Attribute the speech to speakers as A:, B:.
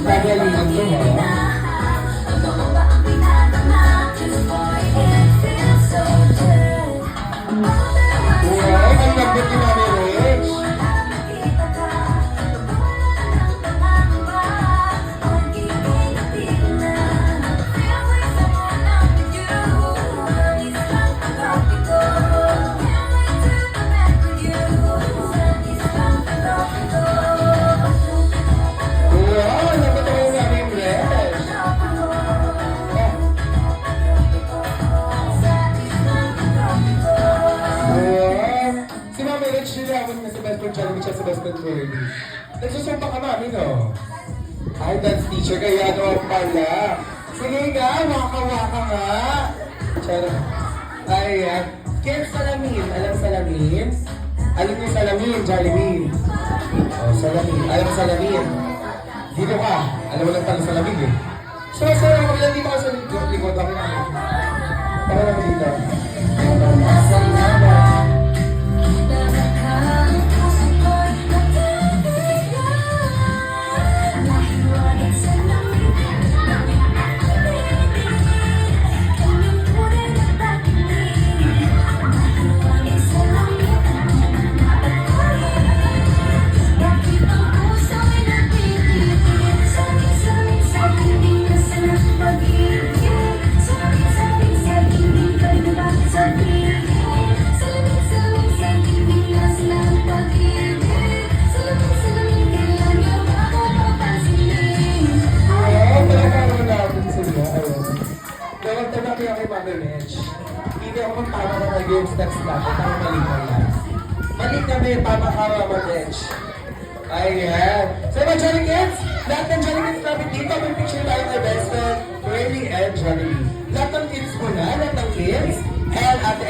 A: Tagalihan ko ha. Wow, ang lambot ni Mami Rich. Wow, ang lambot ni Mami Rich. Wow. Si Mami Rich, nilawag na sa best friend challenge siya sa best friend ko rin. Nagsusumpa ka, Mami, no? Ay, dance teacher, kaya naman pala. Sige nga, waka-waka nga. Charot. Ayan. Kids, salamin. Alam salamin? Alam niyo salamin, Jollibee. Oh, salamin. Alam salamin. Dito ka. Alam mo lang pala salamin eh. So, maglang dito ka sa likod. Ako na. Para naman dito. Hindi ako magtama na mag-game steps natin. Tama mali ko yan. Mali kami, tama ka Mama Rich. Ayan. So mga Jolly Kids, lahat ng Jolly Kids namin dito, may picture tayo ng best friend, Rayleigh and Jollibee. Lahat ng kids mo na, lahat ng kids, and Ate